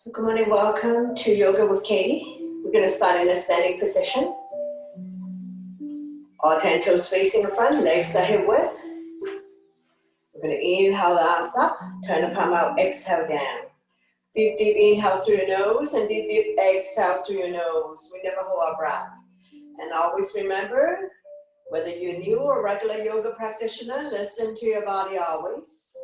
So good morning, welcome to Yoga with Katie. We're going to start in a standing position. All 10 toes facing in front, legs are hip width. We're going to inhale the arms up, turn the palm out, exhale down. Deep, deep inhale through your nose and deep, deep exhale through your nose. We never hold our breath. And always remember, whether you're new or regular yoga practitioner, listen to your body always.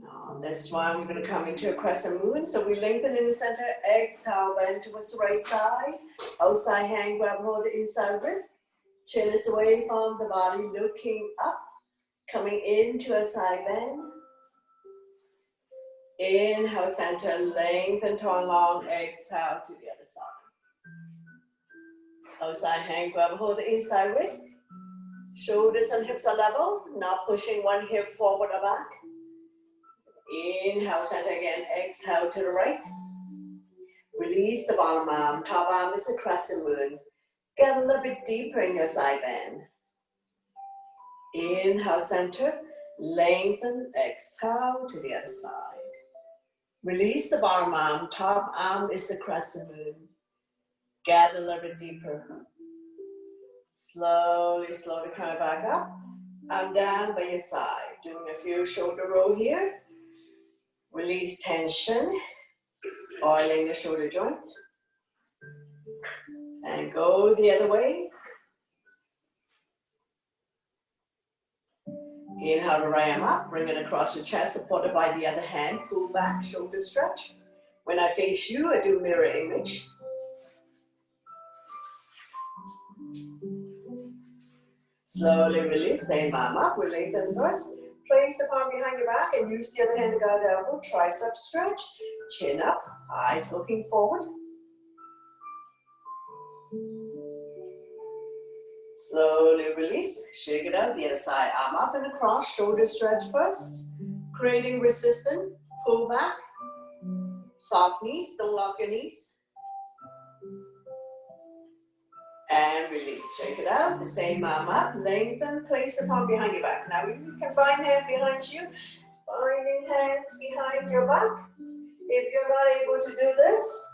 Now, on this one, we're going to come into a crescent moon. So we lengthen in the center, exhale, bend towards the right side. Outside hand, grab hold of the inside wrist. Chin is away from the body, looking up, coming into a side bend. Inhale, center, lengthen, turn long, exhale to the other side. Outside hand, grab hold of the inside wrist. Shoulders and hips are level, not pushing one hip forward or back. Inhale, center again, exhale to the right. Release the bottom arm, top arm is a crescent moon. Get a little bit deeper in your side bend. Inhale, center, lengthen, exhale to the other side. Release the bottom arm, top arm is the crescent moon. Get a little bit deeper. Slowly, slowly come back up. I'm down by your side. Doing a few shoulder roll here. Release tension, oiling the shoulder joints. And go the other way. Inhale the right arm up, bring it across your chest, supported by the other hand. Pull back, shoulder stretch. When I face you, I do mirror image. Slowly release, same arm up, we lengthen first. Place the palm behind your back and use the other hand to guide the elbow. Tricep stretch, chin up, eyes looking forward. Slowly release, shake it out, the other side, arm up and across, shoulder stretch first. Creating resistance, pull back. Soft knees, don't lock your knees. And release, shake it out, the same arm up, lengthen, place the palm behind your back. Now you can bind hand behind you, binding hands behind your back. If you're not able to do this,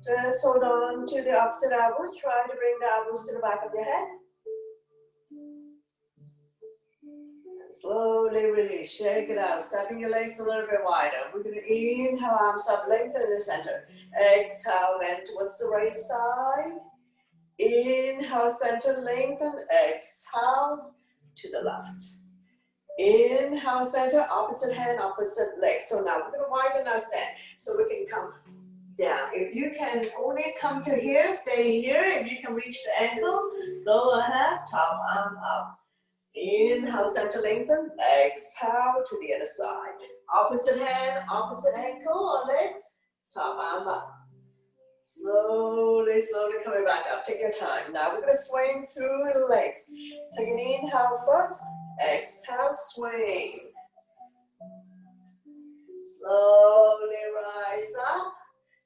just hold on to the opposite elbows, try to bring the elbows to the back of your head. And slowly release, shake it out, stepping your legs a little bit wider. We're going to inhale, arms up, lengthen in the center. Exhale, bend towards the right side. Inhale, center, lengthen, exhale to the left. Inhale, center, opposite hand, opposite leg. So now we're going to widen our stand so we can come down. If you can only come to here, stay here. If you can reach the ankle, go ahead, top arm up. Inhale, center, lengthen, exhale to the other side. Opposite hand, opposite ankle or legs, top arm up. Slowly, slowly coming back up. Take your time. Now we're going to swing through the legs. Take an inhale first. Exhale, swing. Slowly rise up.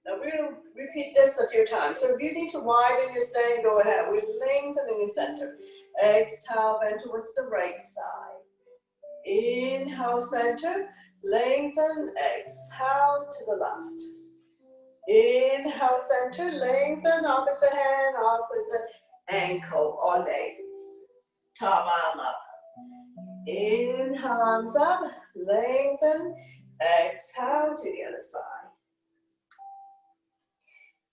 Now we're going to repeat this a few times. So if you need to widen your stand, go ahead. We lengthen in the center. Exhale, bend towards the right side. Inhale, center. Lengthen. Exhale to the left. Inhale, center, lengthen, opposite hand, opposite ankle or legs. Top arm up. Inhale, arms up, lengthen, exhale to the other side.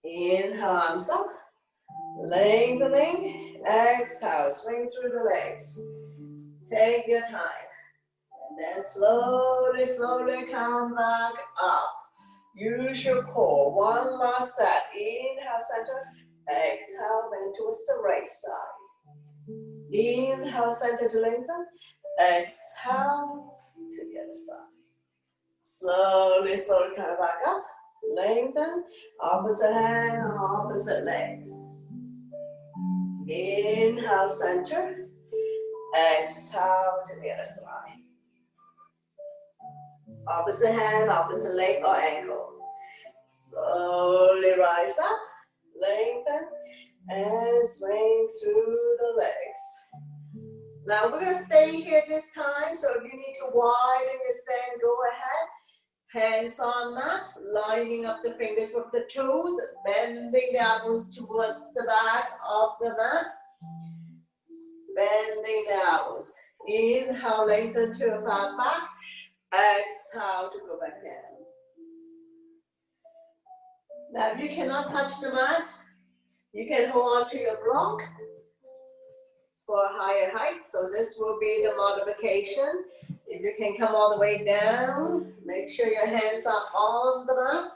Inhale, arms up, lengthening, exhale, swing through the legs. Take your time. And then slowly, slowly come back up. Use your core. One last set. Inhale, center. Exhale, bend towards the right side. Inhale, center to lengthen. Exhale to the other side. Slowly, slowly come back up. Lengthen. Opposite hand, opposite legs. Inhale, center. Exhale to the other side. Opposite hand, opposite leg or ankle. Slowly rise up, lengthen, and swing through the legs. Now we're going to stay here this time, so if you need to widen your stand, go ahead. Hands on mat, lining up the fingers with the toes, bending the elbows towards the back of the mat. Bending the elbows. Inhale, lengthen to a flat back. Exhale to go back down. Now, if you cannot touch the mat, you can hold on to your block for a higher height. So this will be the modification. If you can come all the way down, make sure your hands are on the mat.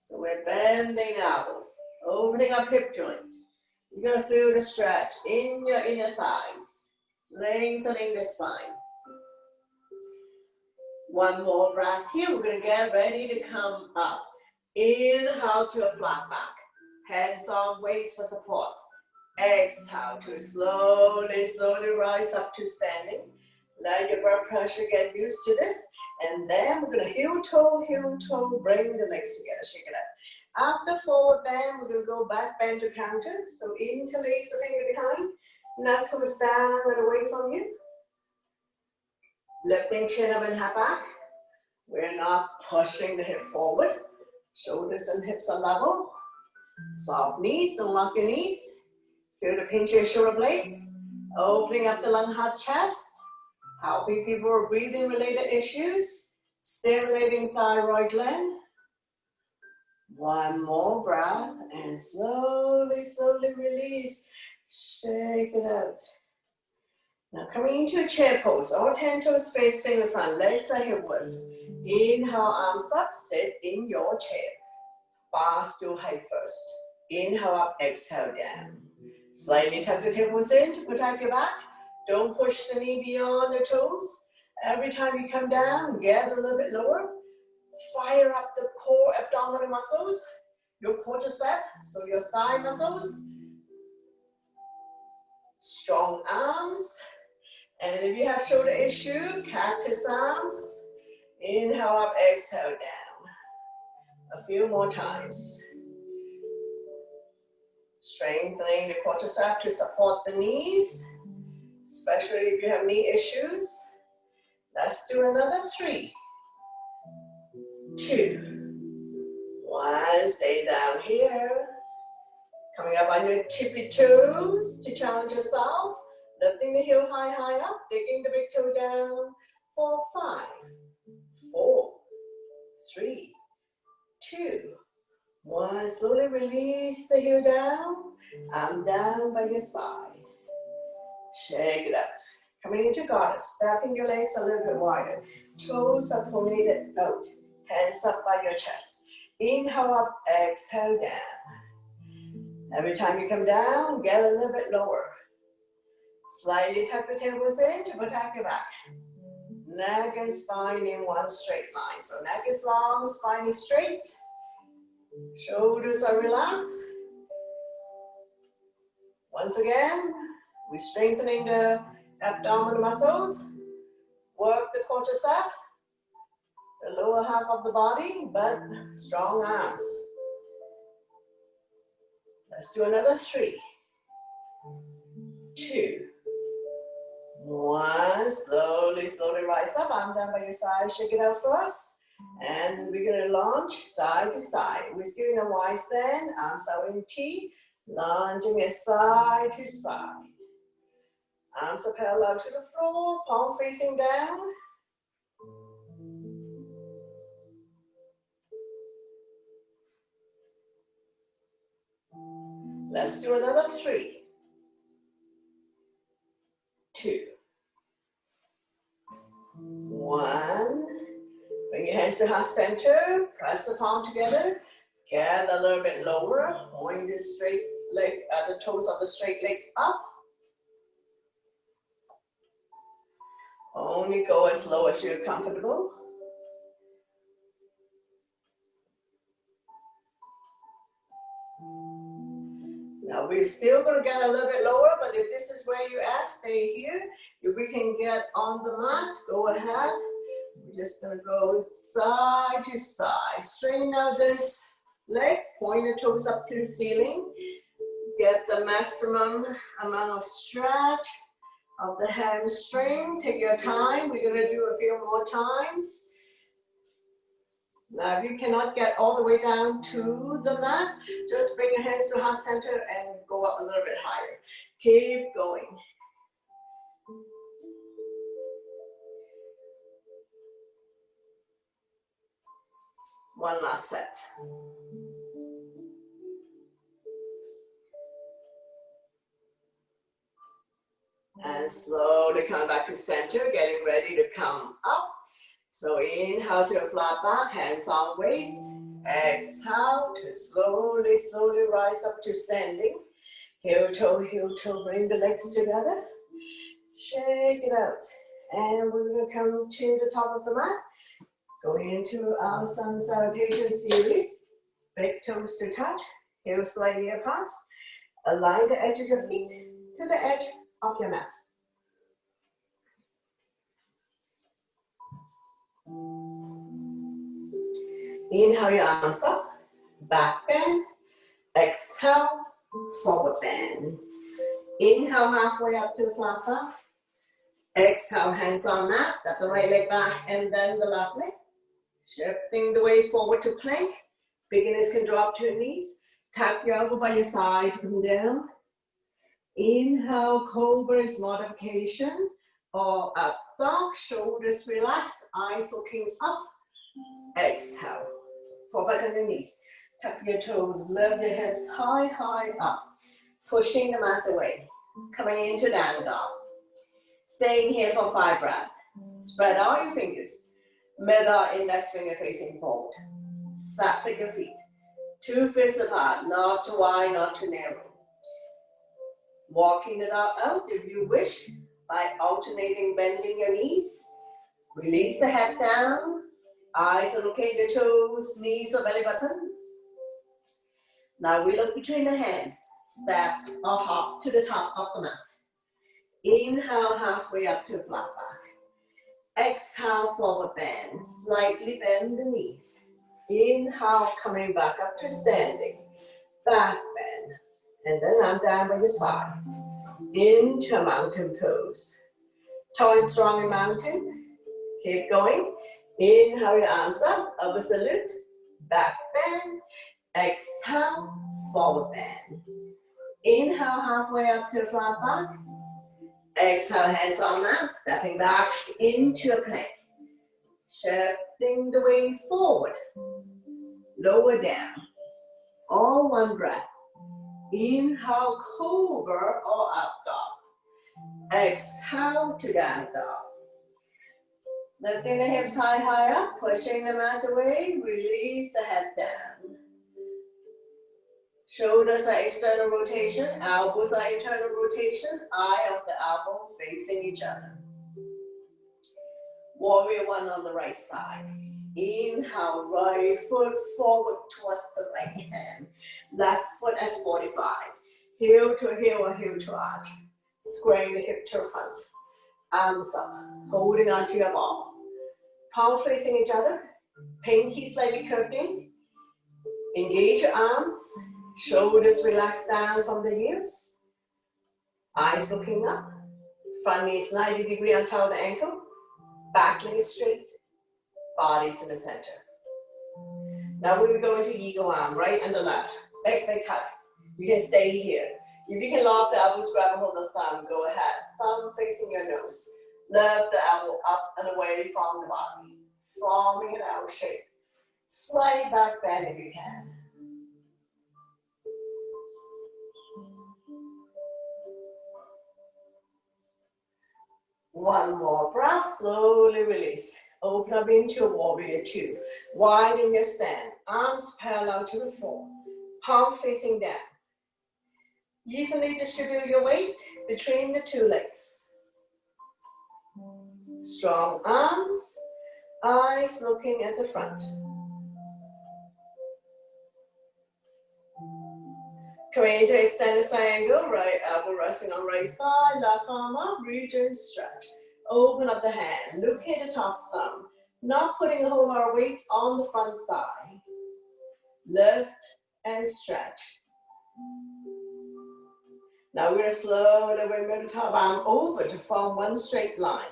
So we're bending elbows, opening up hip joints. You're going to feel the stretch in your inner thighs, lengthening the spine. One more breath here. We're going to get ready to come up. Inhale to a flat back. Hands on waist for support. Exhale to slowly rise up to standing. Let your blood pressure get used to this. And then we're going to heel toe, bring the legs together, shake it up. After forward bend, we're going to go back bend to counter. So interlace the finger behind. Neck comes down and away from you. Lifting chin up and head back. We're not pushing the hip forward. Shoulders and hips are level. Soft knees, don't lock your knees. Feel the pinch of your shoulder blades. Opening up the lung, heart, chest. Helping people with breathing related issues. Stimulating thyroid gland. One more breath and slowly release. Shake it out. Now coming into a chair pose. All 10 toes facing the front. Legs are hip width. Inhale, arms up. Sit in your chair. Bar stool height first. Inhale up, exhale down. Slightly tuck the tailbone in to protect your back. Don't push the knee beyond the toes. Every time you come down, get a little bit lower. Fire up the core abdominal muscles, your quadricep, so your thigh muscles. Strong arms. And if you have shoulder issue, cactus arms. Inhale up, exhale down. A few more times. Strengthening the quadricep to support the knees, especially if you have knee issues. Let's do another 3, 2, 1. Stay down here. Coming up on your tippy toes to challenge yourself. Lifting the heel high up, digging the big toe down. 4, 5, 4, 3, 2, 1. Slowly release the heel down. I'm down by your side. Shake it out. Coming into goddess, stepping your legs a little bit wider. Toes are pointed out. Hands up by your chest. Inhale up, exhale down. Every time you come down, get a little bit lower. Slightly tuck the tailbone in to protect your back. Neck and spine in one straight line. So neck is long, spine is straight. Shoulders are relaxed. Once again, we're strengthening the abdominal muscles. Work the quadricep, the lower half of the body, but strong arms. Let's do another 3, 2, 1. Slowly rise up. I'm down by your side. Shake it out first. And we're going to launch side to side. We're still in a Y stand. Arms out in T. Lunging it side to side. Arms are parallel to the floor. Palm facing down. Let's do another 3, 2, 1. Bring your hands to heart center. Press the palm together. Get a little bit lower. Point the straight leg, the toes of the straight leg up. Only go as low as you're comfortable. Now we're still going to get a little bit lower, but if this is where you're at, stay here. If we can get on the mats, go ahead. We're just going to go side to side. Straighten out this leg, point your toes up to the ceiling. Get the maximum amount of stretch of the hamstring. Take your time. We're going to do a few more times. Now, if you cannot get all the way down to the mat, just bring your hands to heart center and go up a little bit higher. Keep going. One last set. And slowly come back to center, getting ready to come up. So inhale to a flat back, hands on waist. Exhale to slowly, slowly rise up to standing. Heel toe, bring the legs together. Shake it out. And we're going to come to the top of the mat. Going into our sun salutation series. Big toes to touch, heels slightly apart. Align the edge of your feet to the edge of your mat. Inhale your arms up, back bend. Exhale, forward bend. Inhale halfway up to flat back. Exhale, hands on mat, step the right leg back and then the left leg. Shifting the weight forward to plank. Beginners can drop to your knees. Tap your elbow by your side, come down. Inhale, Cobra's modification, or up dog, shoulders relaxed, eyes looking up. Exhale, fall back on the knees. Tap your toes, lift your hips high, high up. Pushing the mat away. Coming into down dog. Staying here for 5 breaths. Spread out your fingers. Middle index finger facing forward. Separate your feet. 2 fists apart, not too wide, not too narrow. Walking it out if you wish by alternating bending your knees. Release the head down. Eyes are looking at the toes, knees or belly button. Now we look between the hands. Step or hop to the top of the mat. Inhale halfway up to flat back. Exhale forward bend. Slightly bend the knees. Inhale coming back up to standing. Back bend. And then I'm down by your side. Into a mountain pose. Tall and strong in mountain. Keep going. Inhale your arms up, upward salute. Back bend. Exhale, forward bend. Inhale halfway up to the flat back. Exhale, hands on mat, stepping back into a plank. Shifting the weight forward. Lower down. All one breath. Inhale, cobra or up dog. Exhale to down dog. Lifting the hips high, high up, pushing the mat away, release the head down. Shoulders are external rotation, elbows are internal rotation, eye of the elbow facing each other. Warrior 1 on the right side. Inhale, right foot forward towards the right hand. Left foot at 45. Heel to heel or heel to arch. Squaring the hip to the front. Arms up, holding onto your ball. Palm facing each other. Pinky slightly curved in. Engage your arms. Shoulders relax down from the ears. Eyes looking up. Front knee is 90 degrees on top of the ankle. Back leg is straight. Body's in the center. Now we're going to eagle arm, right and the left. Big hug. You can stay here. If you can lock the elbows, grab a hold of the thumb, go ahead. Thumb facing your nose. Lift the elbow up and away from the body. Forming an L shape. Slight back bend if you can. One more breath, slowly release. Open up into warrior 2. Widen your stand. Arms parallel to the floor. Palm facing down. Evenly distribute your weight between the 2 legs. Strong arms, eyes looking at the front. Coming into extended side angle, right elbow resting on right thigh, left arm up, reach and stretch. Open up the hand, look at the top thumb. Not putting a whole lot of weight on the front thigh. Lift and stretch. Now we're going to slowly bring the top arm over to form one straight line.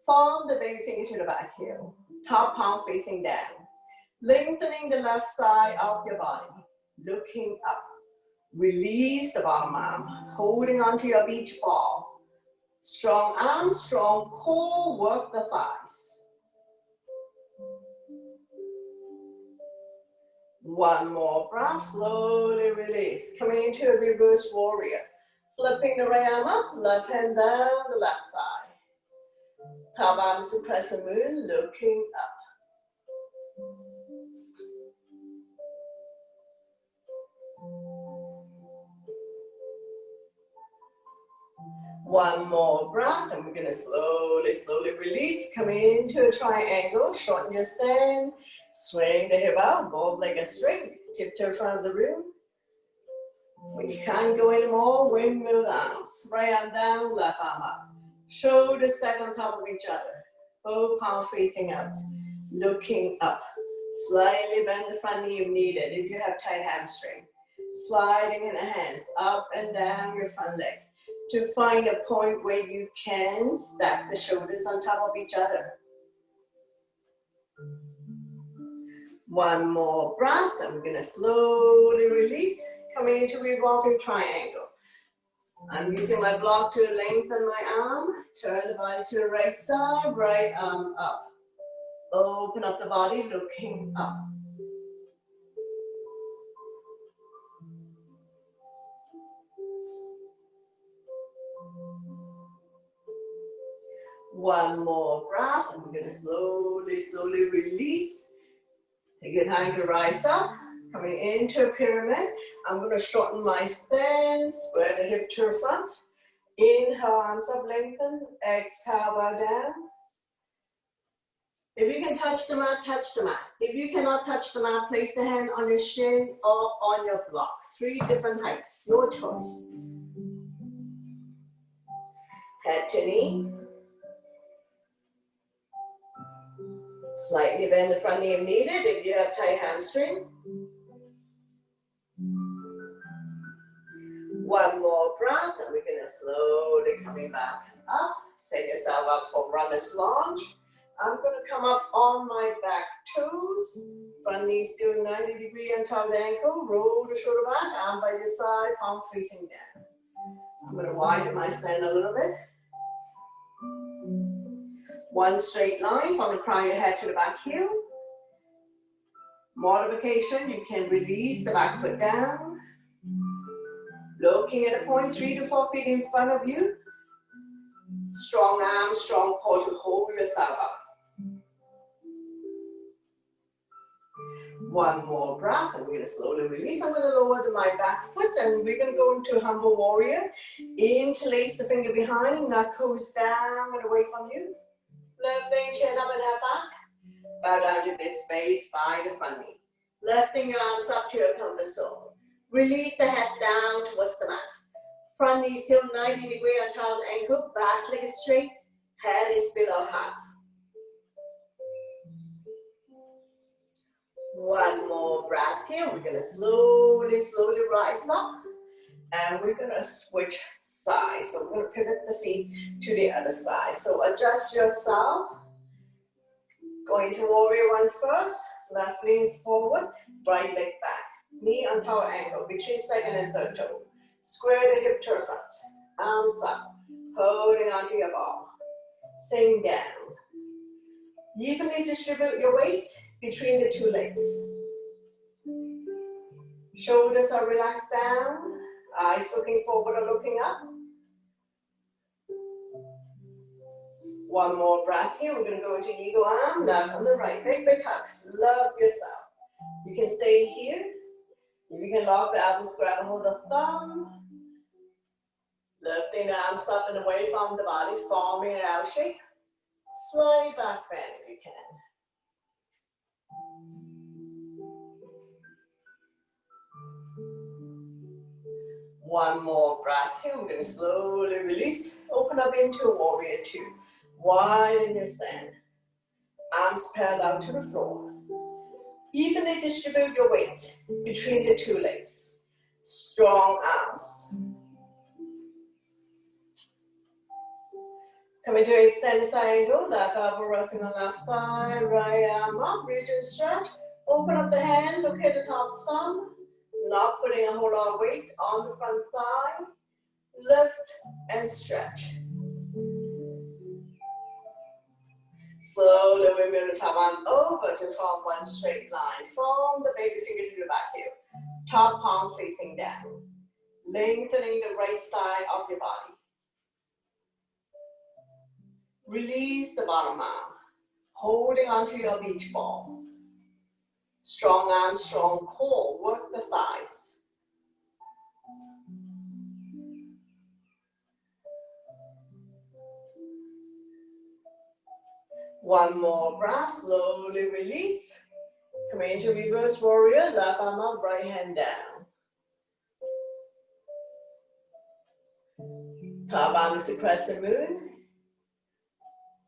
Form the big finger to the back heel. Top palm facing down. Lengthening the left side of your body, looking up. Release the bottom arm, holding onto your beach ball. Strong arms, strong core, work the thighs. One more breath, slowly release. Coming into a reverse warrior. Flipping the right arm up, left hand down the left thigh. Top arms to crescent moon, looking up. One more breath, and we're going to slowly release. Coming into a triangle, shorten your stand. Swing the hip out, both legs straight. Tiptoe front of the room. When you can't go anymore, windmill arms. Right arm down, left arm up. Shoulders stack on top of each other. Both palms facing out. Looking up. Slightly bend the front knee if needed, if you have tight hamstring. Sliding in the hands, up and down your front leg. To find a point where you can stack the shoulders on top of each other. One more breath, and we're gonna slowly release. Coming into revolving triangle. I'm using my block to lengthen my arm. Turn the body to the right side, right arm up. Open up the body, looking up. One more breath, and we're gonna slowly release. Take your time to rise up. Coming into a pyramid. I'm gonna shorten my stance, square the hip to the front. Inhale, arms up, lengthen. Exhale, bow down. If you can touch the mat, touch the mat. If you cannot touch the mat, place the hand on your shin or on your block. 3 different heights, your choice. Head to knee. Slightly bend the front knee if needed, if you have tight hamstring. One more breath, and we're gonna slowly coming back up. Set yourself up for runner's lunge. I'm gonna come up on my back toes. Front knee still 90 degrees on top of the ankle. Roll the shoulder back, arm by your side, palm facing down. I'm gonna widen my stand a little bit. One straight line from the crown of your head to the back heel. Modification, you can release the back foot down. Looking at a point 3 to 4 feet in front of you. Strong arms, strong core to hold yourself up. One more breath, and we're going to slowly release. I'm going to lower my back foot, and we're going to go into humble warrior. Interlace the finger behind, knuckles down and away from you. Lifting chin up and head back. Bow down to this space by the front knee. Lifting your arms up to your comfort zone. Release the head down towards the mat. Front knee still 90 degrees on top of the ankle. Back leg is straight. Head is below heart. One more breath here. We're going to slowly rise up. And we're going to switch sides. So we're going to pivot the feet to the other side. So adjust yourself. Going to warrior 1 first. Left lean forward. Right leg back. Knee on top of ankle. Between second and third toe. Square the hip to the front. Arms up. Holding onto your ball. Sink down. Evenly distribute your weight between the 2 legs. Shoulders are relaxed down. Eyes looking forward or looking up. One more breath here. We're going to go into eagle arm. Left on the right. Big hug. Love yourself. You can stay here. If you can lock the elbows, grab a hold of the thumb. Lifting the arms up and away from the body, forming an L shape. Slight back bend if you can. One more breath here. We're going to slowly release. Open up into a warrior 2. Widen your stand. Arms parallel to the floor. Evenly distribute your weight between the 2 legs. Strong arms. Coming to extend side angle. Left elbow resting on left thigh. Right arm up. Reach and stretch. Open up the hand, look at the top thumb, not putting a whole lot of weight on the front thigh. Lift and stretch. Slowly we're going to come on over to form one straight line. From the baby finger to the back heel. Top palm facing down. Lengthening the right side of your body. Release the bottom arm. Holding onto your beach ball. Strong arm, strong core. Work the thighs. One more breath, slowly release. Come into reverse warrior, left arm up, right hand down. Top arm is the crescent moon.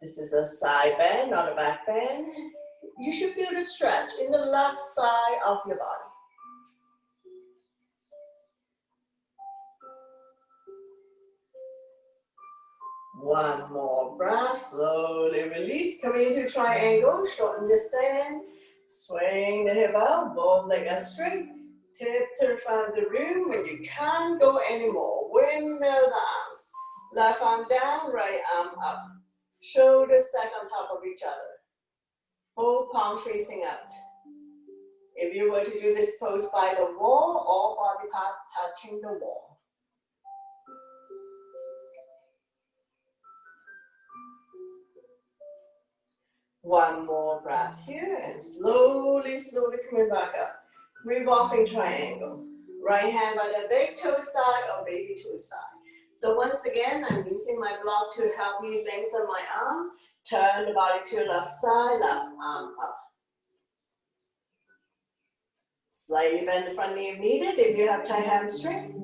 This is a side bend, not a back bend. You should feel the stretch in the left side of your body. One more breath, slowly release. Come into triangle, shorten the stand. Swing the hip out, both legs are straight. Tip to the front of the room when you can't go anymore. Windmill the arms. Left arm down, right arm up. Shoulders stack on top of each other. Both palms facing out. If you were to do this pose by the wall, all body part touching the wall. One more breath here and slowly, slowly coming back up. Revolving triangle. Right hand by the big toe side or baby toe side. So once again, I'm using my block to help me lengthen my arm. Turn the body to your left side, left arm up. Slightly bend the front knee if needed, if you have tight hamstring.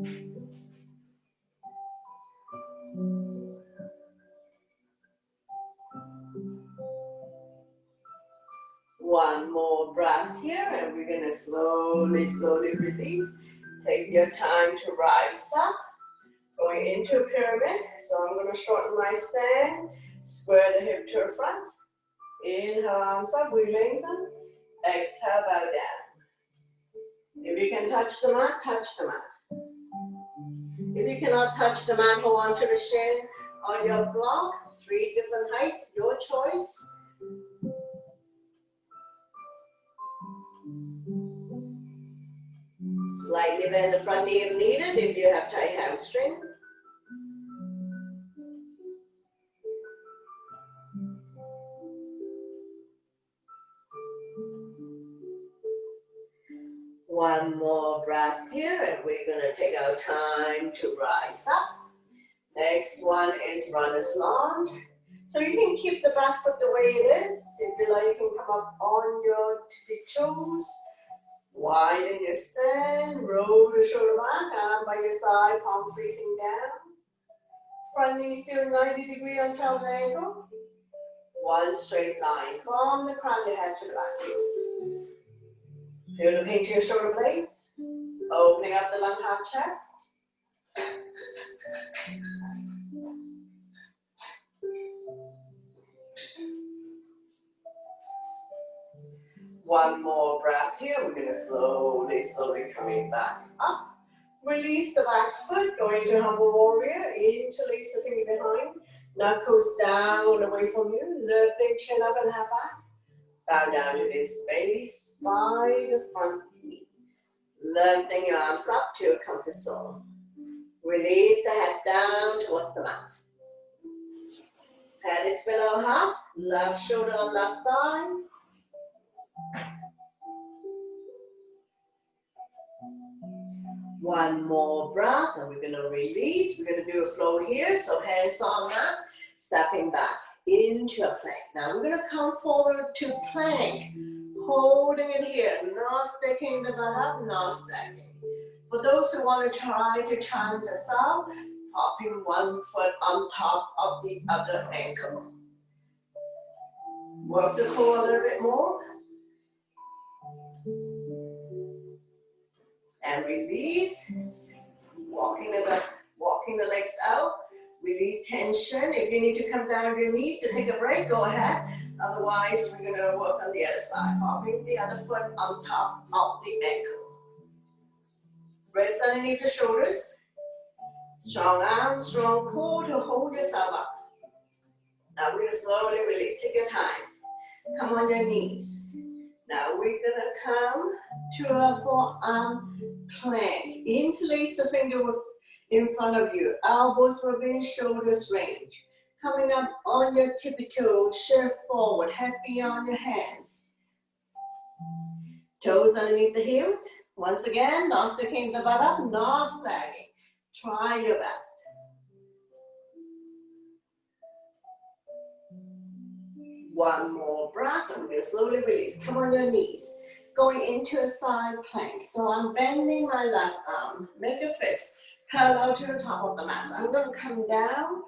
One more breath here, and we're gonna slowly, slowly release. Take your time to rise up. Going into a pyramid, so I'm gonna shorten my stand. Square the hip to the front. Inhale, arms up, we lengthen. Exhale, bow down. If you can touch the mat, touch the mat. If you cannot touch the mat, hold on to the shin on your block. 3 different heights, your choice. Slightly bend the front knee if needed, if you have tight hamstring. One more breath here, and we're gonna take our time to rise up. Next one is runner's lunge. So you can keep the back foot the way it is. If you like, you can come up on your big toes. Widen your stand, roll the shoulder back, arm by your side, palm facing down. Front knee still 90 degrees on top of the ankle. One straight line from the crown of your head to the back. Feel the pain to your shoulder blades. Opening up the lung, heart, chest. One more breath here. We're going to slowly, slowly coming back up. Release the back foot, going to humble warrior. Interlace the finger behind. Knuckles down away from you. Lifting chin up and head back. Bow down to this space by the front knee. Lifting your arms up to your comfort zone. Release the head down towards the mat. Head is below heart. Left shoulder on left thigh. One more breath, and we're going to release. We're going to do a flow here. So hands on mat, stepping back into a plank. Now we're going to come forward to plank, holding it here, not sticking the butt up, not stacking. For those who want to try to chant this out, popping one foot on top of the other ankle. Work the core a little bit more. And release. Walking the legs out. Release tension. If you need to come down on your knees to take a break, go ahead. Otherwise, we're going to work on the other side. Popping the other foot on top of the ankle. Wrists underneath the shoulders. Strong arms, strong core to hold yourself up. Now we're going to slowly release. Take your time. Come on your knees. Now we're going to come to a forearm plank. Interlace the finger in front of you. Elbows within shoulders range. Coming up on your tippy toes, shift forward, head beyond your hands. Toes underneath the heels. Once again, not sticking the butt up, not sagging. Try your best. One more breath, and we'll slowly release. Come on your knees. Going into a side plank. So I'm bending my left arm. Make a fist parallel to the top of the mat. I'm going to come down,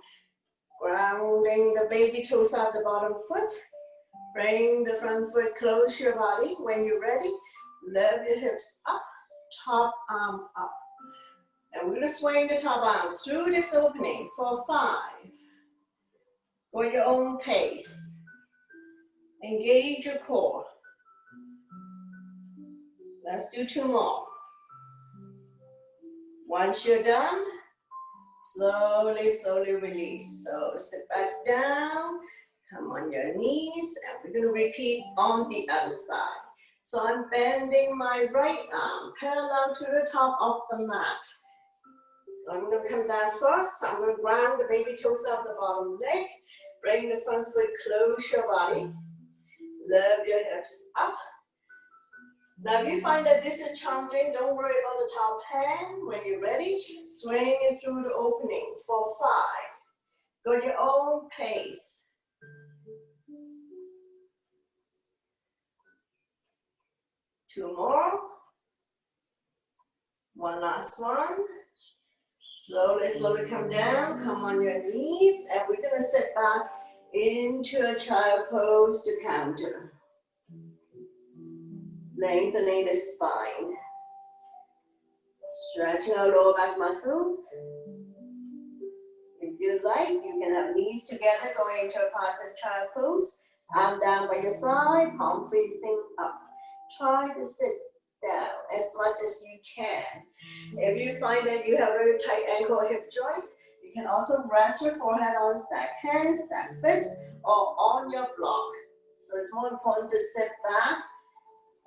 grounding the baby toes out the bottom foot. Bring the front foot close to your body. When you're ready, lift your hips up, top arm up. And we're going to swing the top arm through this opening for 5. Go at your own pace. Engage your core. Let's do 2 more. Once you're done, slowly, slowly release. So sit back down, come on your knees, and we're going to repeat on the other side. So I'm bending my right arm parallel to the top of the mat. I'm going to come down first. I'm going to ground the baby toes out the bottom leg. Bring the front foot close your body. Lift your hips up. Now if you find that this is challenging, don't worry about the top hand. When you're ready, swing it through the opening for 5. Go at your own pace. Two more. One last one. Slowly, slowly come down. Come on your knees. And we're going to sit back into a child pose to counter. Lengthening the spine. Stretching our lower back muscles. If you like, you can have knees together going into a passive child pose. Arm down by your side, palm facing up. Try to sit down as much as you can. If you find that you have a very tight ankle or hip joint, you can also rest your forehead on stacked hands, stacked fists, or on your block. So it's more important to sit back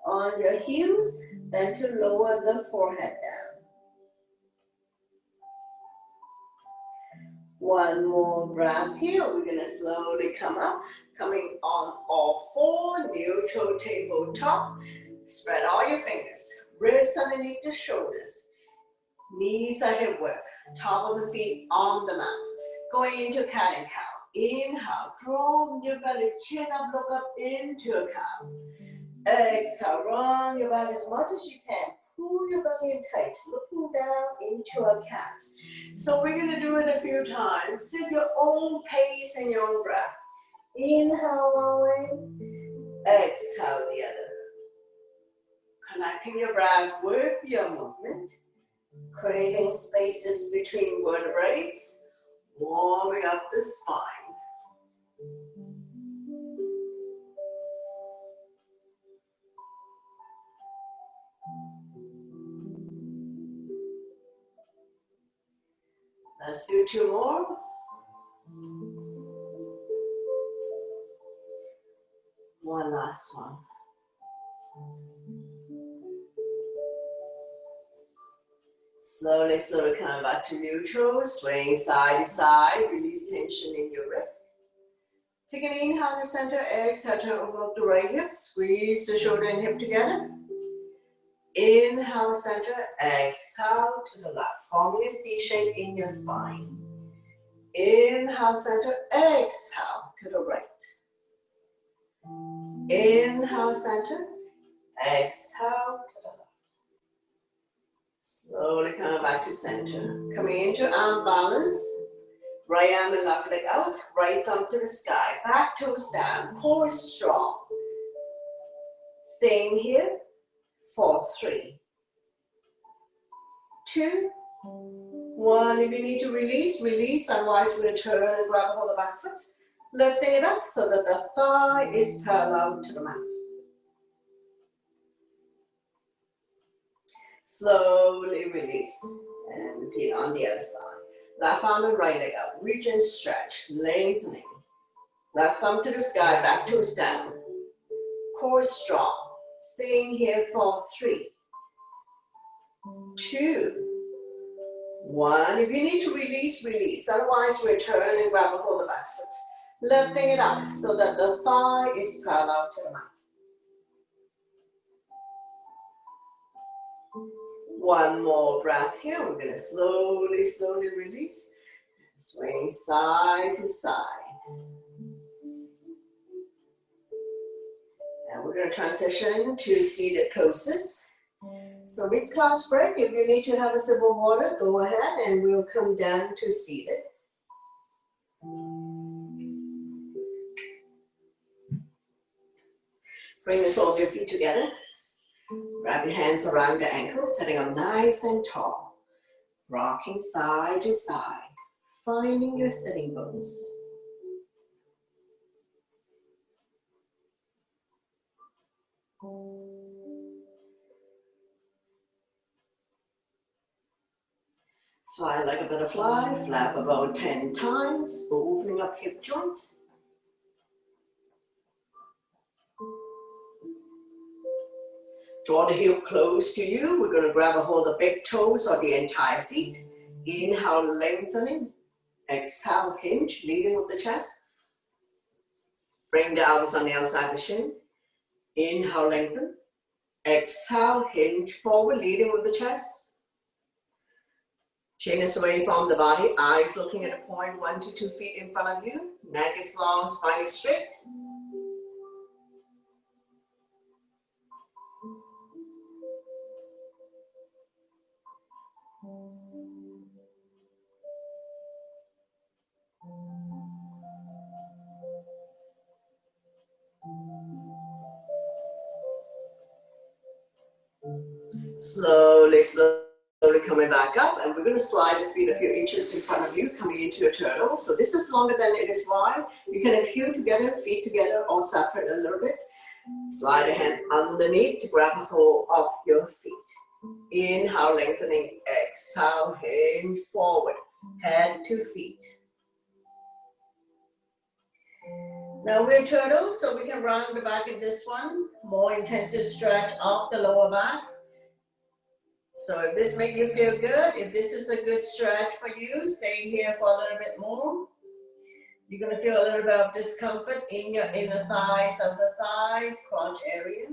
on your heels than to lower the forehead down. One more breath here. We're going to slowly come up, coming on all 4, neutral tabletop. Spread all your fingers, wrists underneath the shoulders, knees are hip width, top of the feet on the mat. Going into cat and cow. Inhale, draw your belly, chin up, look up into a cow. Exhale, run your back as much as you can. Pull your belly in tight, looking down into a cat. So we're going to do it a few times. Set your own pace and your own breath. Inhale one way, exhale the other. Connecting your breath with your movement, creating spaces between vertebrae, warming up the spine. Let's do 2 more. One last one. Slowly, slowly come back to neutral, swaying side to side, release tension in your wrist. Take an inhale in the center, exhale, turn over the right hip, squeeze the shoulder and hip together. Inhale, center, exhale to the left, forming a C shape in your spine. Inhale, center, exhale to the right. Inhale, center, exhale to the left. Slowly coming back to center. Coming into arm balance. Right arm and left leg out. Right thumb to the sky. Back toes down. Core is strong. Staying here for 3, 2, One, if you need to release, release. Otherwise, we're going to turn and grab hold of the back foot. Lifting it up so that the thigh is parallel to the mat. Slowly release. And repeat on the other side. Left arm and right leg up. Reach and stretch. Lengthening. Left thumb to the sky. Back toes down. Core strong. Staying here for 3, 2, 1. If you need to release, release. Otherwise, return and grab a hold of the back foot. Lifting it up so that the thigh is parallel to the mat. One more breath here. We're going to slowly, slowly release. Swing side to side. And we're going to transition to seated poses. So with class break, if you need to have a sip of water, go ahead and we'll come down to seated. Bring the soles of your feet together. Wrap your hands around the ankles, sitting up nice and tall. Rocking side to side, finding your sitting bones. Fly like a butterfly, flap about 10 times, opening up hip joint. Draw the heel close to you. We're going to grab a hold of the big toes or the entire feet. Inhale, lengthening. Exhale, hinge, leading with the chest. Bring the elbows on the outside of the shin. Inhale, lengthen. Exhale, hinge forward, leading with the chest. Chin is away from the body. Eyes looking at a point 1 to 2 feet in front of you. Neck is long, spine is straight. Slowly, slowly coming back up, and we're going to slide the feet a few inches in front of you, coming into a turtle. So this is longer than it is wide. You can have heel together, feet together, or separate a little bit. Slide a hand underneath to grab a hold of your feet. Inhale, lengthening. Exhale, hinge forward, head to feet. Now we're turtle, so we can round the back in this one. More intensive stretch of the lower back. So if this makes you feel good, if this is a good stretch for you, stay here for a little bit more. You're going to feel a little bit of discomfort in your inner thighs of the thighs, crotch area.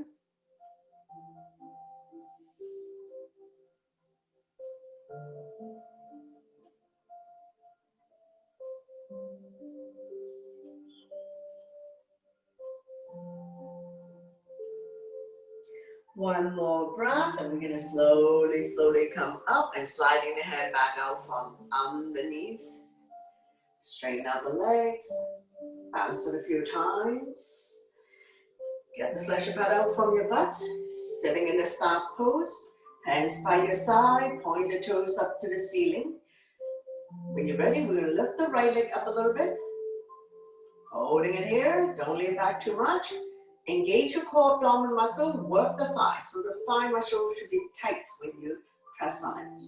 One more breath, and we're going to slowly, slowly come up and sliding the head back out from underneath. Straighten out the legs, bounce it a few times. Get the flesh pad out from your butt, sitting in the staff pose. Hands by your side, point the toes up to the ceiling. When you're ready, we're going to lift the right leg up a little bit. Holding it here, don't lean back too much. Engage your core abdominal muscle, work the thigh. So the thigh muscle should be tight when you press on it.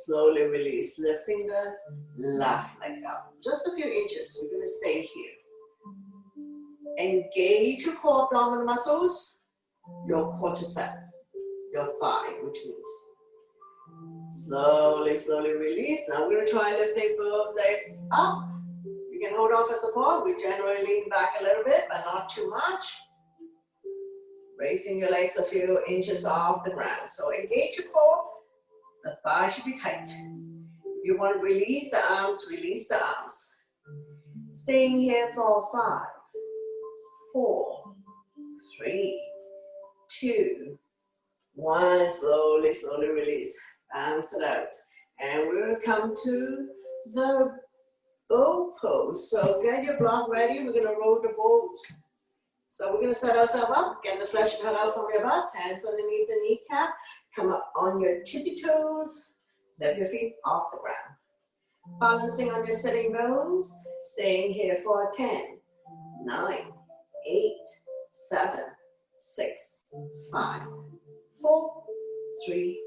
Slowly release, lifting the left leg up. Just a few inches, you're gonna stay here. Engage your core abdominal muscles, your quadricep, your thigh, which means. Slowly, slowly release. Now we're gonna try lifting both legs up. You can hold on for support. We generally lean back a little bit, but not too much. Raising your legs a few inches off the ground. So engage your core. The thigh should be tight. If you want to release the arms, release the arms. Staying here for 5, 4, 3, 2, 1. Slowly, slowly release. Bounce it out. And we're going to come to the boat pose. So get your block ready. We're going to roll the boat. So we're going to set ourselves up. Get the flesh cut out from your butt. Hands underneath the kneecap. Come up on your tippy toes. Lift your feet off the ground. Balancing on your sitting bones. Staying here for 10, 9, 8, 7, 6, 5, 4, 3,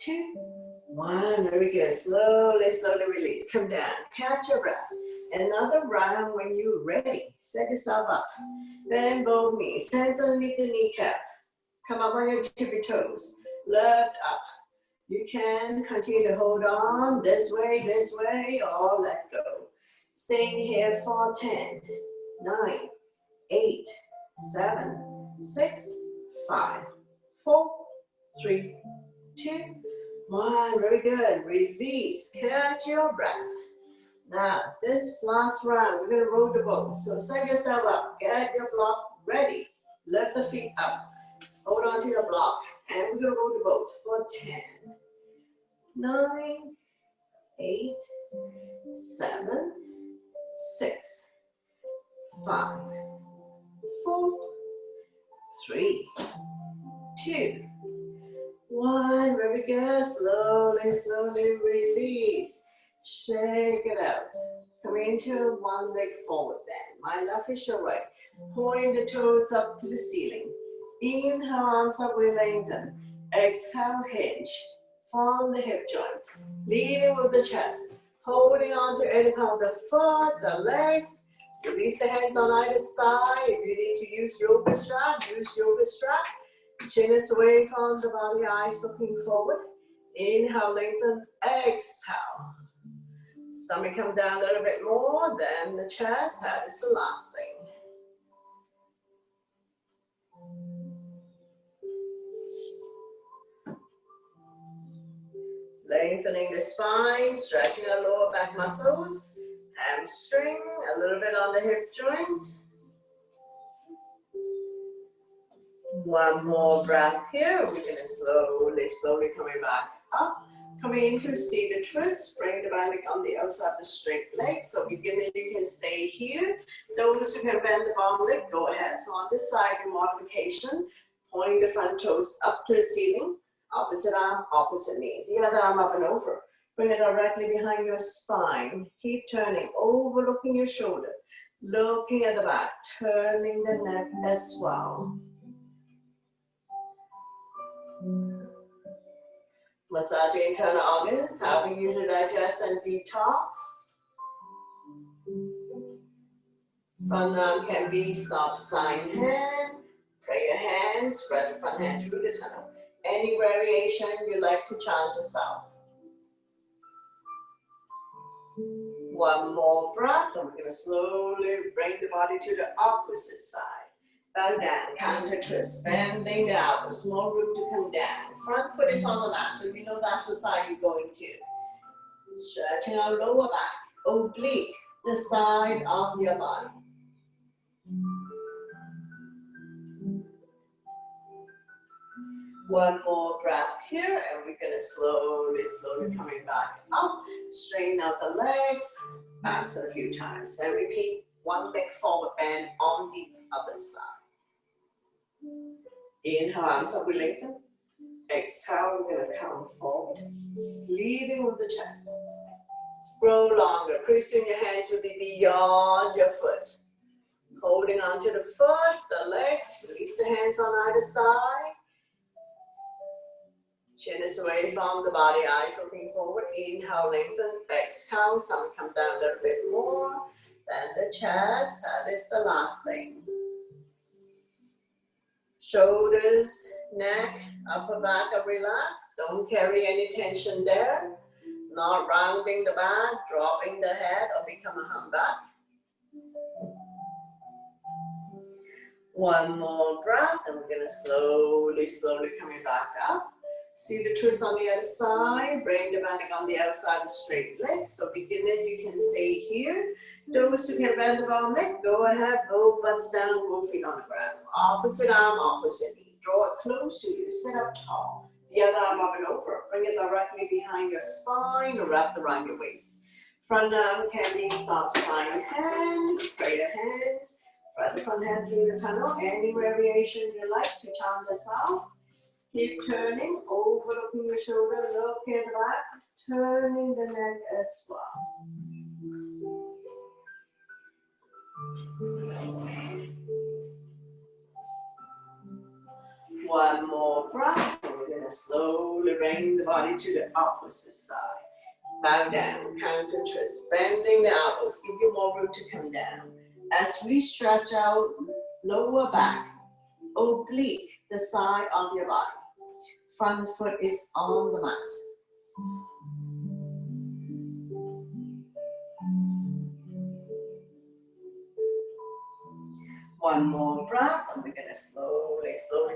2, 1. Very good. Slowly, slowly release. Come down. Catch your breath. Another round when you're ready. Set yourself up. Bend both knees. Hands underneath the kneecap. Come up on your tippy toes. Lift up. You can continue to hold on this way, or let go. Staying here for 10, 9, 8, 7, 6, 5, 4, 3, 2, 1. Very good. Release. Catch your breath. Now, this last round, we're going to roll the boat. So set yourself up. Get your block ready. Lift the feet up. Hold on to your block. And we're going to roll the boat for 10, 9, 8, 7, 6, 5, 4, 3, 2, 1. Very good. Slowly, slowly release. Shake it out. Come into one leg forward bend. My left is your right. Point the toes up to the ceiling. Inhale, arms up, we lengthen. Exhale, hinge. From the hip joints. Leading with the chest. Holding on to any of the foot, the legs. Release the hands on either side. If you need to use yoga strap, use yoga strap. Chin is away from the body, eyes looking forward. Inhale, lengthen. Exhale. Stomach come down a little bit more than the chest. That is the last thing. Lengthening the spine, stretching the lower back muscles. Hamstring, a little bit on the hip joint. One more breath here. We're going to slowly coming back up. Coming into seated twist, bring the belly on the outside of the straight leg. So beginning, you can stay here. Those who can bend the bottom leg, go ahead. So on this side, your modification, pointing the front toes up to the ceiling, opposite arm, opposite knee. The other arm up and over. Bring it directly behind your spine. Keep turning, overlooking your shoulder, looking at the back, turning the neck as well. Massaging internal organs, helping you to digest and detox. Front arm can be stop sign hand, prayer hand, spread the front hand through the tunnel. Any variation you like to chant yourself. One more breath, and we're going to slowly bring the body to the opposite side. Bow down, counter twist, bending the elbows, more room to come down. Front foot is on the mat, so you know that's the side you're going to. Stretching our lower back, oblique, the side of your body. One more breath here, and we're going to slowly coming back up. Straighten out the legs, bounce it a few times, and repeat. One leg forward bend on the other side. Inhale, arms up, we lengthen. Exhale, we're going to come forward, leading with the chest. Grow longer. Pretty soon your hands will be beyond your foot. Holding onto the foot, the legs, release the hands on either side. Chin is away from the body, eyes looking forward. Inhale, lengthen. Exhale, stomach come down a little bit more. Bend the chest. That is the last thing. Shoulders, neck, upper back are relaxed. Don't carry any tension there. Not rounding the back, dropping the head, or become a humpback. One more breath, and we're going to slowly coming back up. See the twist on the other side. Bring the belly on the outside of the straight leg. So beginner, you can stay here. Those who can bend the bottom leg, go ahead. Both butts down, both feet on the ground. Opposite arm, opposite knee. Draw it close to you. Sit up tall. The other arm up and over. Bring it directly behind your spine or wrap around your waist. Front arm can be stop sign hand. Prayer hands. Spread the front hand through the tunnel. Any variation you like to chant this out. Keep turning, overlooking your shoulder, looking at the back, turning the neck as well. One more breath. We're going to slowly bring the body to the opposite side. Bow down, counter twist, bending the elbows. Give you more room to come down. As we stretch out, lower back, oblique the side of your body. Front foot is on the mat. One more breath, and we're going to slowly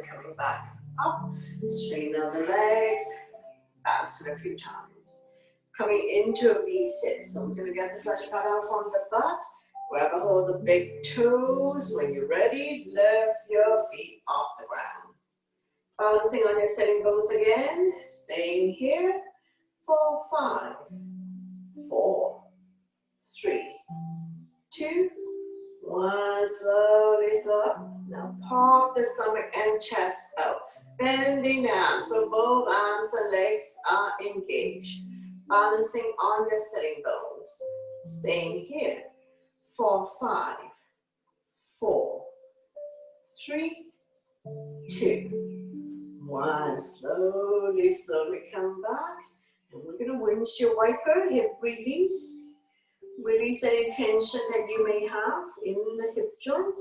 coming back up. Straighten out the legs, bounce it a few times. Coming into a V-sit. So we're going to get the flesh cut out from the butt. Grab a hold of the big toes. When you're ready, lift your feet off the ground. Balancing on your sitting bones again. Staying here for 5, 4, 3, 2, 1. Slowly, slow up. Now pop the stomach and chest out. Bending down so both arms and legs are engaged. Balancing on your sitting bones. Staying here for 5, 4, 3, 2, 1. Slowly come back. And we're going to windshield wiper, hip release. Release any tension that you may have in the hip joint.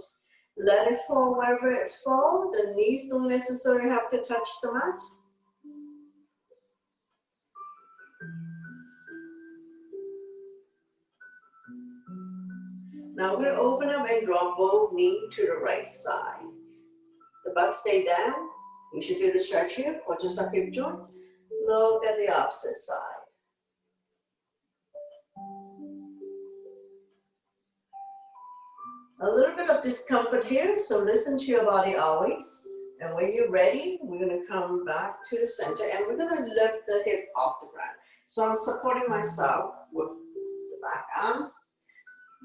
Let it fall wherever it falls. The knees don't necessarily have to touch the mat. Now we're going to open up and drop both knees to the right side. The butt stay down. You should feel the stretch here. Or just up hip joints. Look at the opposite side. A little bit of discomfort here, so listen to your body always. And when you're ready, we're going to come back to the center and we're going to lift the hip off the ground. So I'm supporting myself with the back arm.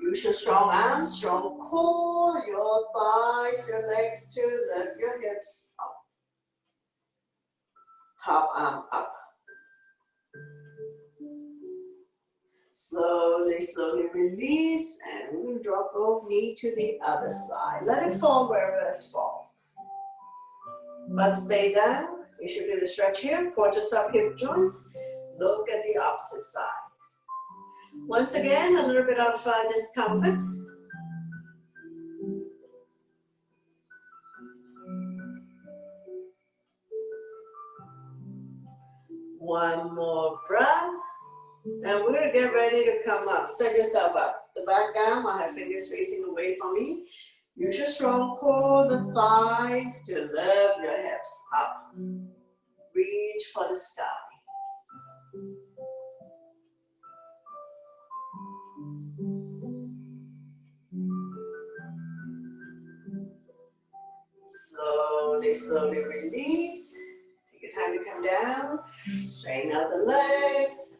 Use your strong arms, strong core, your thighs, your legs to lift your hips up. Top arm up. Slowly release, and we're going to drop both knee to the other side. Let it fall wherever it falls. But stay down. You should feel the stretch here. Quarters up hip joints. Look at the opposite side. Once again, a little bit of discomfort. One more breath. And we're going to get ready to come up. Set yourself up. The back down, I have fingers facing away from me. Use your strong core, the thighs to lift your hips up. Reach for the sky. Slowly release. Take your time to come down. Straighten out the legs.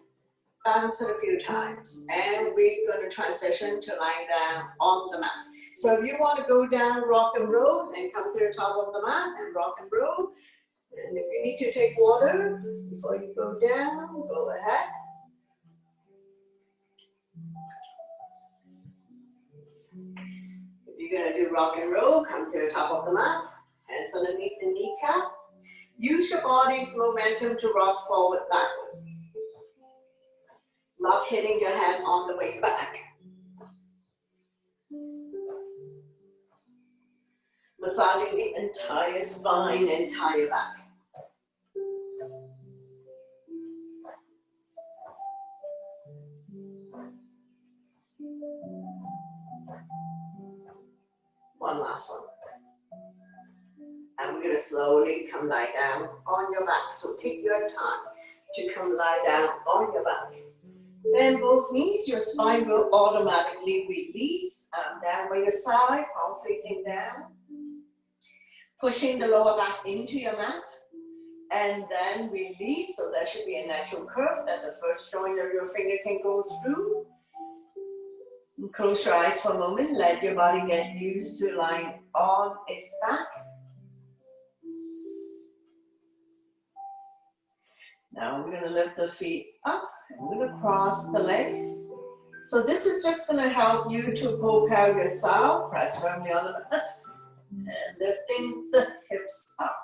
Bounce it a few times. And we're going to transition to lying down on the mat. So if you want to go down, rock and roll, and come to the top of the mat and rock and roll. And if you need to take water before you go down, go ahead. If you're going to do rock and roll, come to the top of the mat. Hands underneath the kneecap. Use your body's momentum to rock forward backwards. Not hitting your head on the way back. Massaging the entire spine, entire back. One last one. And we're going to slowly come lie down on your back. So take your time to come lie down on your back. Then both knees, your spine will automatically release. Down by your side, palm facing down. Pushing the lower back into your mat. And then release, so there should be a natural curve that the first joint of your finger can go through. And close your eyes for a moment. Let your body get used to lying on its back. Now we're going to lift the feet up and we're going to cross the leg. So this is just going to help you to propel yourself. Press firmly on the mat and lifting the hips up.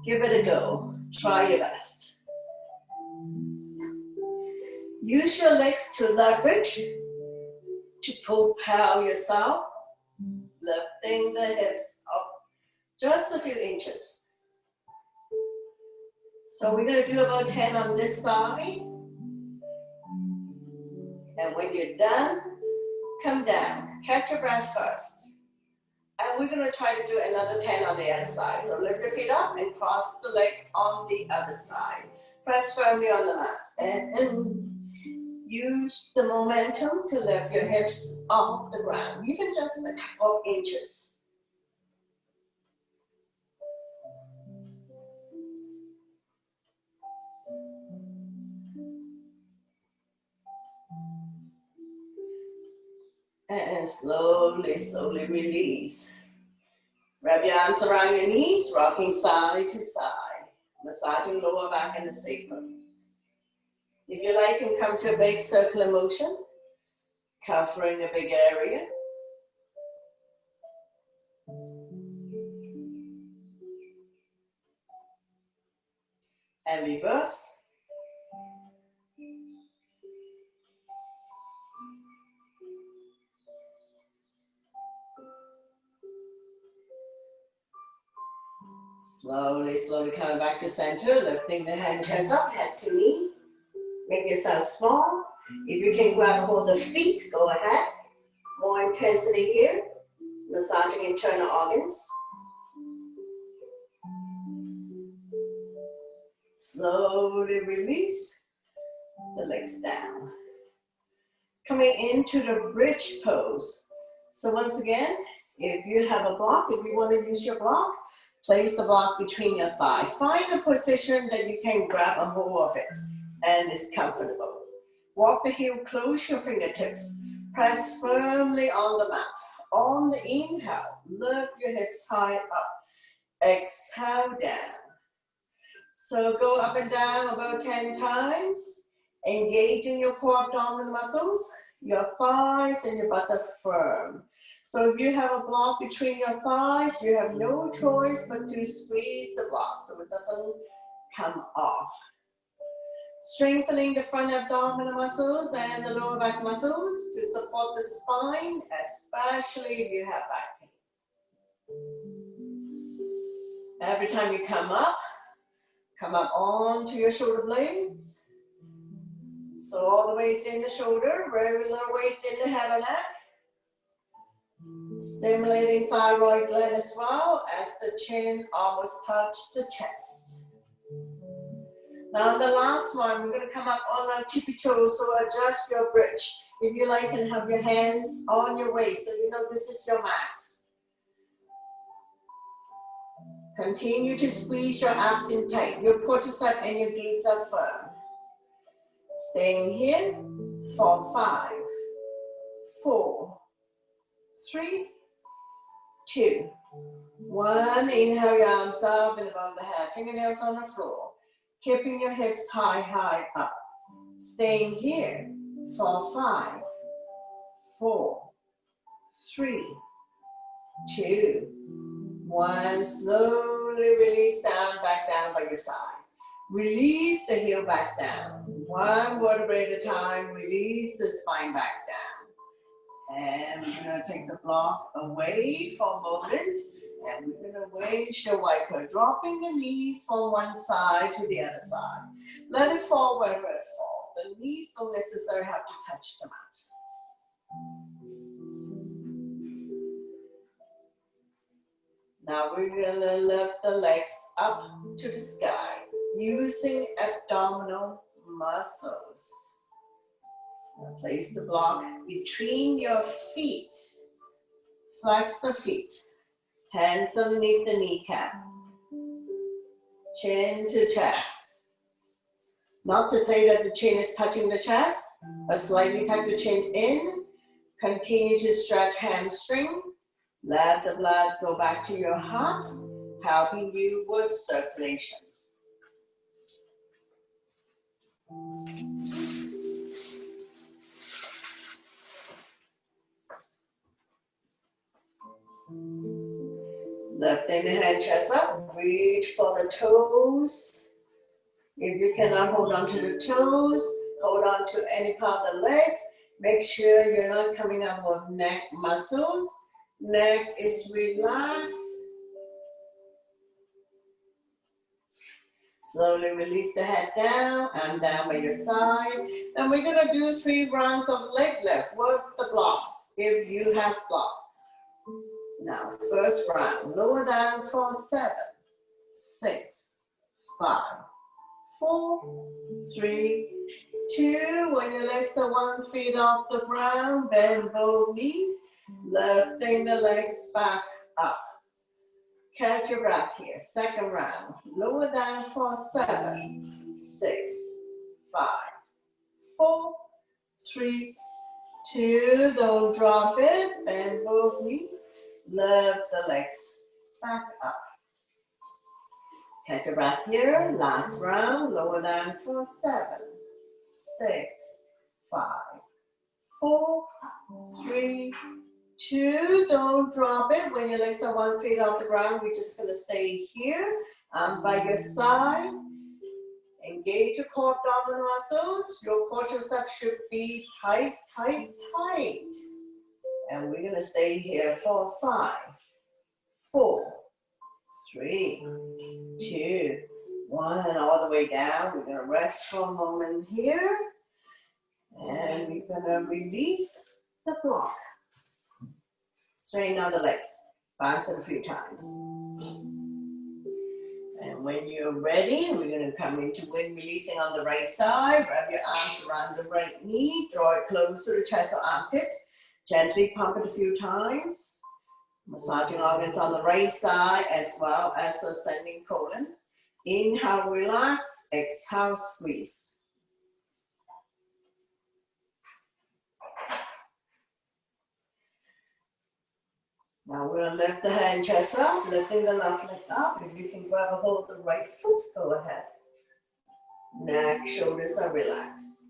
Give it a go. Try your best. Use your legs to leverage, to propel yourself, lifting the hips up just a few inches. So we're going to do about 10 on this side. And when you're done, come down. Catch your breath first. And we're going to try to do another 10 on the other side. So lift your feet up and cross the leg on the other side. Press firmly on the mat. And use the momentum to lift your hips off the ground, even just a couple of inches. And slowly, slowly release. Wrap your arms around your knees, rocking side to side, massaging lower back and the sacrum. If you like, you can come to a big circular motion, covering a big area. And reverse. Slowly, slowly coming back to center, lifting the hand chest up, head to knee. Make yourself small. If you can grab hold of the feet, go ahead. More intensity here. Massaging internal organs. Slowly release the legs down. Coming into the bridge pose. So once again, if you have a block, if you want to use your block, place the block between your thighs. Find a position that you can grab a hold of it and is comfortable. Walk the heel, close your fingertips. Press firmly on the mat. On the inhale, lift your hips high up. Exhale down. So go up and down about 10 times. Engaging your core abdominal muscles. Your thighs and your butt are firm. So if you have a block between your thighs, you have no choice but to squeeze the block so it doesn't come off. Strengthening the front abdominal muscles and the lower back muscles to support the spine, especially if you have back pain. Every time you come up onto your shoulder blades. So all the weights in the shoulder, very little weights in the head and neck. Stimulating thyroid gland as well as the chin almost touch the chest. Now on the last one, we're going to come up on our tippy toes, so adjust your bridge. If you like, you can have your hands on your waist, so you know this is your max. Continue to squeeze your abs in tight. Your quadricep and your glutes are firm. Staying here for 5, 4, 3, 2, 1. Inhale your arms up and above the head. Fingernails on the floor. Keeping your hips high, high up. Staying here for 5, 4, 3, 2, 1. Slowly release down, back down by your side. Release the heel back down. One vertebrae at a time. Release the spine back down. And we're going to take the block away for a moment. And we're going to wedge the wiper, dropping the knees from one side to the other side. Let it fall wherever it falls. The knees don't necessarily have to touch the mat. Now we're going to lift the legs up to the sky using abdominal muscles. Now place the block between your feet. Flex the feet. Hands underneath the kneecap. Chin to chest. Not to say that the chin is touching the chest, but slightly tuck the chin in. Continue to stretch hamstring. Let the blood go back to your heart, helping you with circulation. Lifting the hand, chest up, reach for the toes. If you cannot hold on to the toes, hold on to any part of the legs. Make sure you're not coming up with neck muscles. Neck is relaxed. Slowly release the head down and down by your side. And we're gonna do 3 rounds of leg lift with the blocks, if you have block. Now, first round, lower down for 7, 6, 5, 4, 3, 2. When your legs are 1 foot off the ground, bend both knees, lifting the legs back up. Catch your breath here. Second round, lower down for 7, 6, 5, 4, 3, 2. Don't drop it. Bend both knees. Lift the legs back up. Catch your breath here. Last round. Lower down for 7, 6, 5, 4, 3, 2. Don't drop it. When your legs are 1 foot off the ground, we're just going to stay here. By your side. Engage your core abdominal muscles. Your quadriceps should be tight, tight, tight. And we're going to stay here for 5, 4, 3, 2, 1. All the way down. We're going to rest for a moment here. And we're going to release the block. Straighten out the legs. Bounce it a few times. And when you're ready, we're going to come into wind releasing on the right side. Wrap your arms around the right knee. Draw it close to the chest or armpits. Gently pump it a few times. Massaging organs on the right side as well as ascending colon. Inhale, relax. Exhale, squeeze. Now we're going to lift the hand chest up, lifting the left leg up. If you can grab a hold of the right foot, go ahead. Neck, shoulders are relaxed.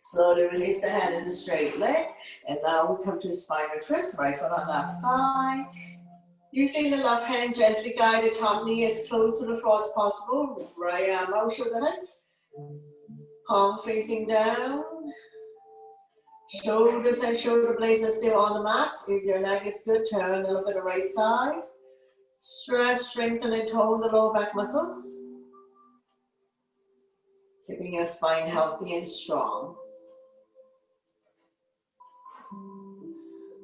Slowly release the hand in the straight leg. And now we come to spinal twist, right foot on left thigh. Using the left hand, gently guide the top knee as close to the floor as possible. Right arm out, shoulder height. Palm facing down. Shoulders and shoulder blades are still on the mat. If your neck is good, turn and look at the right side. Stretch, strengthen, and tone the lower back muscles. Keeping your spine healthy and strong.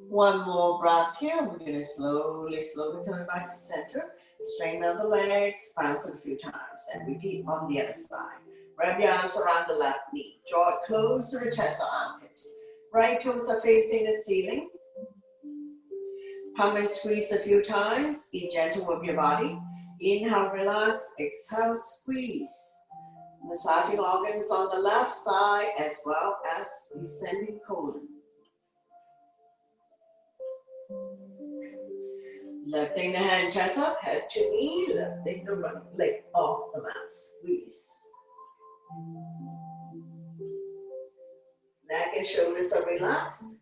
One more breath here. We're going to slowly come back to center. Straighten out the legs, bounce it a few times, and repeat on the other side. Wrap your arms around the left knee. Draw it close to the chest or armpits. Right toes are facing the ceiling. Pump and squeeze a few times. Be gentle with your body. Inhale, relax. Exhale, squeeze. Massaging organs on the left side as well as descending colon. Lifting the hand, chest up, head to knee. Lifting the right leg off the mat. Squeeze. Neck and shoulders are relaxed.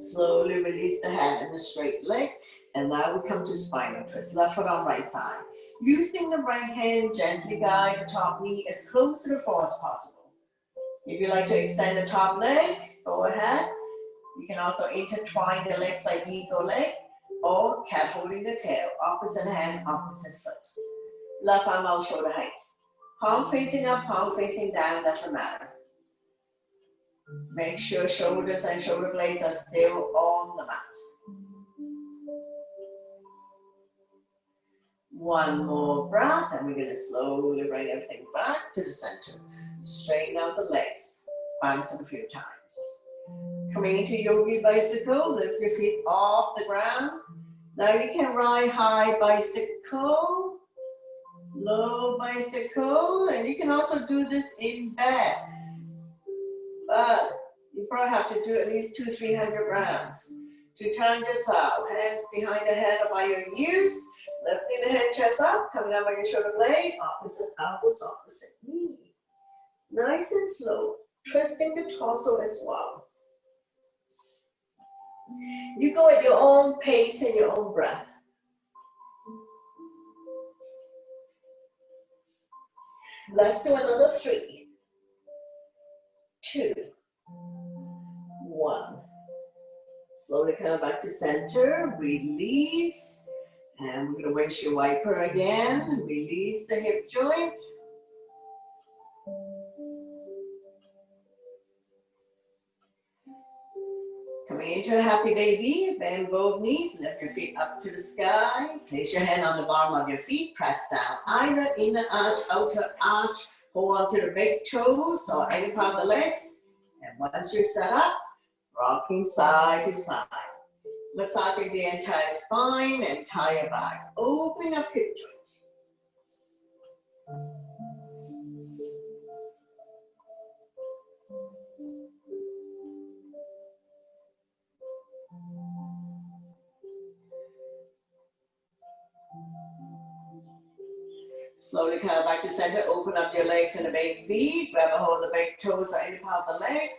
Slowly release the hand and the straight leg. And now we come to spinal twist. Left foot on right thigh. Using the right hand, gently guide the top knee as close to the floor as possible. If you like to extend the top leg, go ahead. You can also intertwine the legs like eagle leg or cat holding the tail. Opposite hand, opposite foot. Left arm out, shoulder height. Palm facing up, palm facing down, doesn't matter. Make sure shoulders and shoulder blades are still on the mat. One more breath, and we're going to slowly bring everything back to the center. Straighten out the legs. Bounce them a few times. Coming into yogi bicycle, lift your feet off the ground. Now you can ride high bicycle, low bicycle, and you can also do this in bed. But you probably have to do at least 200-300 rounds. to turn just out. Hands behind the head or by your ears. Lifting the head, chest up, coming up on your shoulder blade. Opposite elbows, opposite knee. Nice and slow. Twisting the torso as well. You go at your own pace and your own breath. Let's do another 3, 2, 1. Slowly come back to center, release. And we're gonna windshield wiper again. Release the hip joint. Coming into a happy baby, bend both knees, lift your feet up to the sky. Place your hand on the bottom of your feet, press down. Either inner arch, outer arch, hold on to the big toes or any part of the legs. And once you're set up, rocking side to side. Massaging the entire spine and entire back. Opening up hip joints. Slowly come back to center, open up your legs in a big V, grab a hold of the big toes or any part of the legs,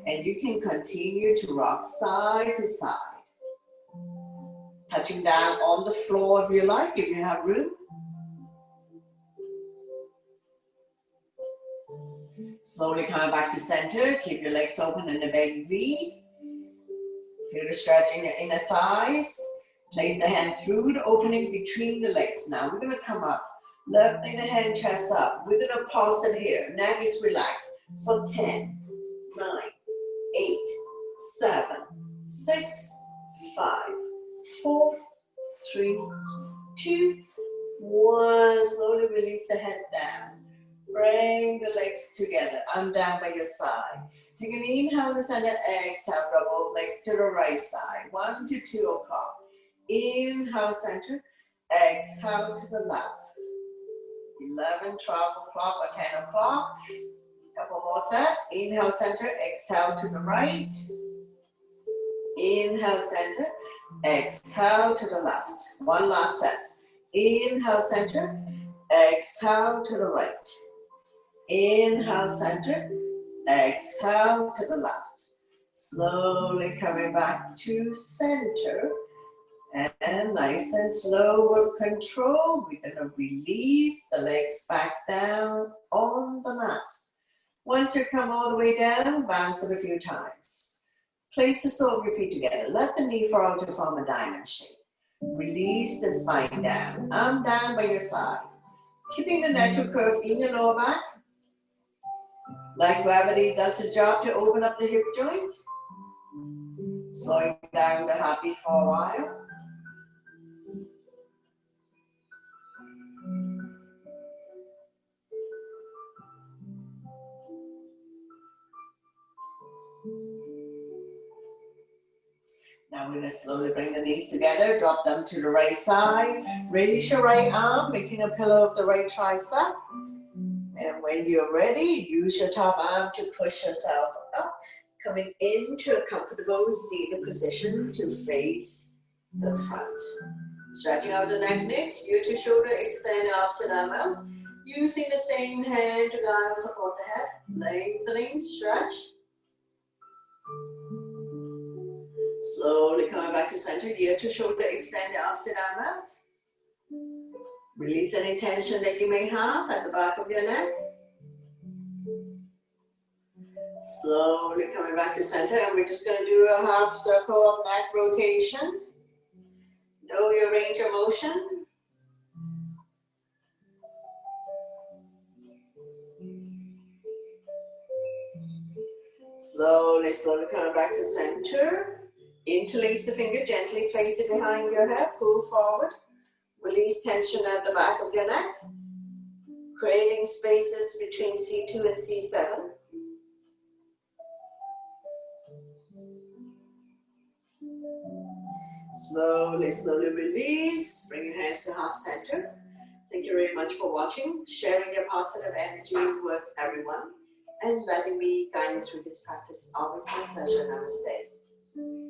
and you can continue to rock side to side. Touching down on the floor if you like, if you have room. Slowly come back to center, keep your legs open in a big V. Feel the stretch in your inner thighs. Place the hand through the opening between the legs. Now we're gonna come up. Lifting the hand, chest up. We're going to pulse it here. Neck is relaxed for 10, 9, 8, 7, 6, 5, 4, 3, 2, 1. Slowly release the head down. Bring the legs together. Arm down by your side. Take an inhale to center. Exhale, draw both legs to the right side. 1 to 2 o'clock. Inhale, center. Exhale to the left. 11, 12 o'clock or 10 o'clock. Couple more sets. Inhale, center. Exhale to the right. Inhale, center. Exhale to the left. One last set. Inhale, center. Exhale to the right. Inhale, center. Exhale to the left. Slowly coming back to center. And nice and slow with control, we're going to release the legs back down on the mat. Once you come all the way down, bounce it a few times. Place the sole of your feet together. Let the knee fall to form a diamond shape. Release the spine down. Arm down by your side. Keeping the natural curve in your lower back. Like gravity does the job to open up the hip joint. Slowing down the heartbeat for a while. Now we're going to slowly bring the knees together, drop them to the right side. Release your right arm, making a pillow of the right tricep. And when you're ready, use your top arm to push yourself up, coming into a comfortable seated position to face the front. Stretching out the neck next, ear to shoulder, extend the opposite arm out. Using the same hand to guide and support the head. Lengthening, stretch. Slowly coming back to center, ear to shoulder, extend the opposite arm out. Release any tension that you may have at the back of your neck. Slowly coming back to center, and we're just going to do a half circle of neck rotation. Know your range of motion. Slowly, slowly coming back to center. Interlace the finger, gently place it behind your head, pull forward. Release tension at the back of your neck. Creating spaces between C2 and C7. Slowly, slowly release. Bring your hands to heart center. Thank you very much for watching, sharing your positive energy with everyone, and letting me guide you through this practice. Always my pleasure. Namaste.